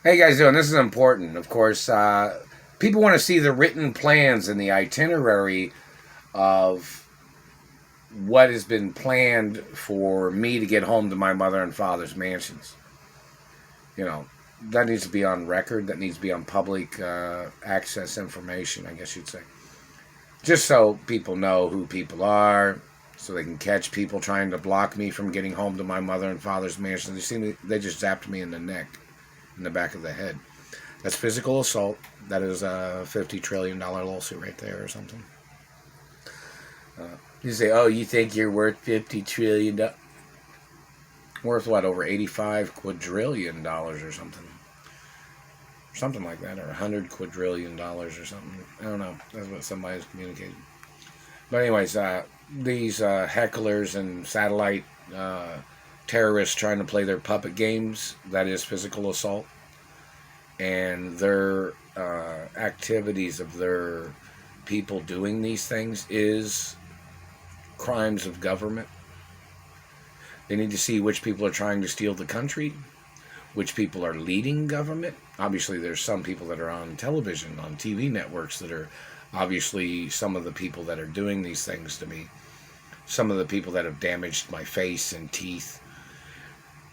How you guys doing? This is important. Of course, people want to see the written plans and the itinerary of what has been planned for me to get home to my mother and father's mansions. You know, that needs to be on record. That needs to be on public access information, I guess you'd say. Just so people know who people are, so they can catch people trying to block me from getting home to my mother and father's mansion. They just zapped me in the neck, in the back of the head. That's physical assault. That is a $50 trillion lawsuit right there or something. You say, oh, you think you're worth $50 trillion? Worth what, over 85 quadrillion dollars or something? Something like that, or 100 quadrillion dollars or something. I don't know. That's what somebody's communicated. But anyways, these hecklers and satellite terrorists trying to play their puppet games, that is physical assault. And their activities of their people doing these things is crimes of government. They need to see which people are trying to steal the country, which people are leading government. Obviously, there's some people that are on television, on TV networks, that are obviously some of the people that are doing these things to me. Some of the people that have damaged my face and teeth.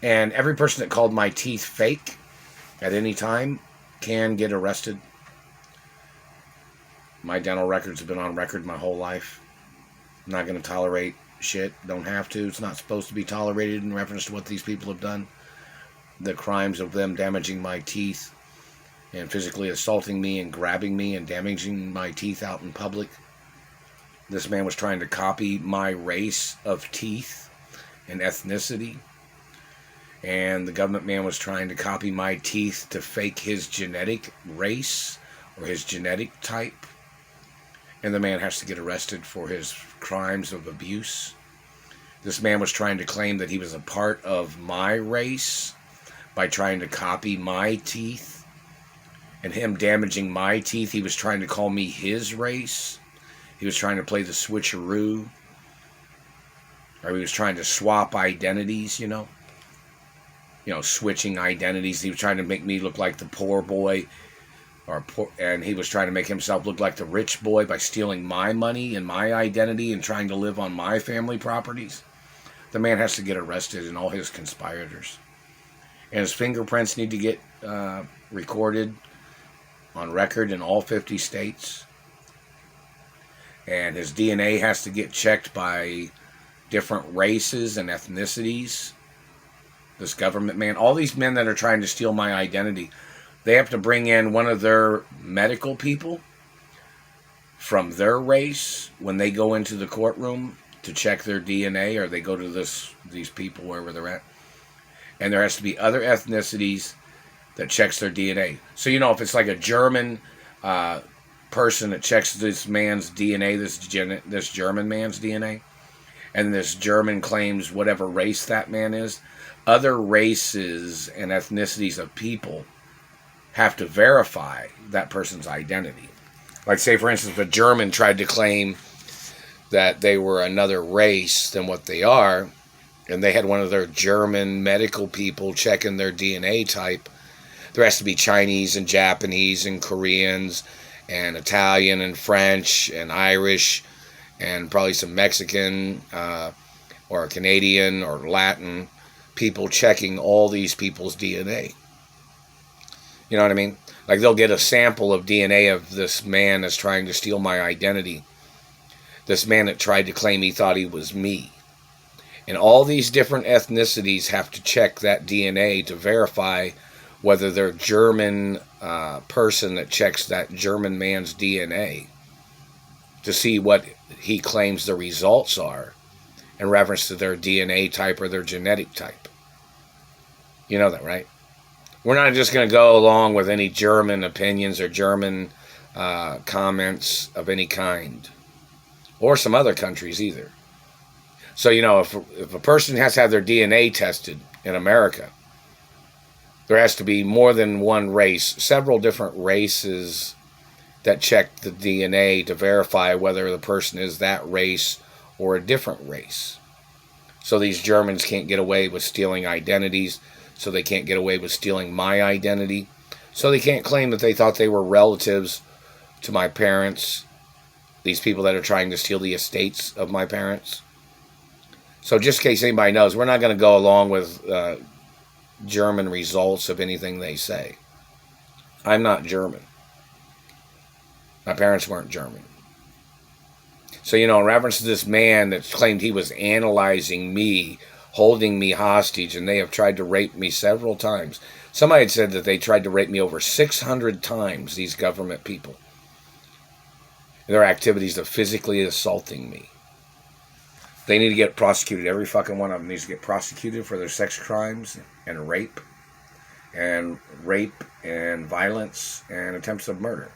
And every person that called my teeth fake at any time can get arrested. My dental records have been on record my whole life. I'm not going to tolerate shit. Don't have to. It's not supposed to be tolerated in reference to what these people have done. The crimes of them damaging my teeth and physically assaulting me and grabbing me and damaging my teeth out in public. This man was trying to copy my race of teeth and ethnicity. And the government man was trying to copy my teeth to fake his genetic race or his genetic type. And the man has to get arrested for his crimes of abuse. This man was trying to claim that he was a part of my race by trying to copy my teeth. And him damaging my teeth, he was trying to call me his race. He was trying to play the switcheroo. Or he was trying to swap identities, you know, switching identities. He was trying to make me look like the poor boy, and he was trying to make himself look like the rich boy by stealing my money and my identity and trying to live on my family properties. The man has to get arrested, and all his conspirators. And his fingerprints need to get recorded on record in all 50 states. And his DNA has to get checked by different races and ethnicities. This government man, all these men that are trying to steal my identity, they have to bring in one of their medical people from their race when they go into the courtroom to check their DNA, or they go to these people wherever they're at. And there has to be other ethnicities that checks their DNA. So, if it's like a German person that checks this man's DNA, this German man's DNA, and this German claims whatever race that man is, other races and ethnicities of people have to verify that person's identity. Like, say, for instance, if a German tried to claim that they were another race than what they are, and they had one of their German medical people checking their DNA type, there has to be Chinese and Japanese and Koreans and Italian and French and Irish and probably some Mexican or Canadian or Latin people checking all these people's DNA. You know what I mean? Like, they'll get a sample of DNA of this man that's trying to steal my identity. This man that tried to claim he thought he was me. And all these different ethnicities have to check that DNA to verify whether they're German person that checks that German man's DNA to see what he claims the results are in reference to their DNA type or their genetic type. You know that, right? We're not just going to go along with any German opinions or German comments of any kind. Or some other countries either. So, if a person has to have their DNA tested in America, there has to be more than one race, several different races that check the DNA to verify whether the person is that race or a different race. So these Germans can't get away with stealing identities, so they can't get away with stealing my identity. So they can't claim that they thought they were relatives to my parents, these people that are trying to steal the estates of my parents. So just in case anybody knows, we're not going to go along with German results of anything they say. I'm not German. My parents weren't German. So, in reference to this man that claimed he was analyzing me, holding me hostage, and they have tried to rape me several times. Somebody had said that they tried to rape me over 600 times, these government people. Their activities of physically assaulting me. They need to get prosecuted. Every fucking one of them needs to get prosecuted for their sex crimes and rape and violence and attempts of murder.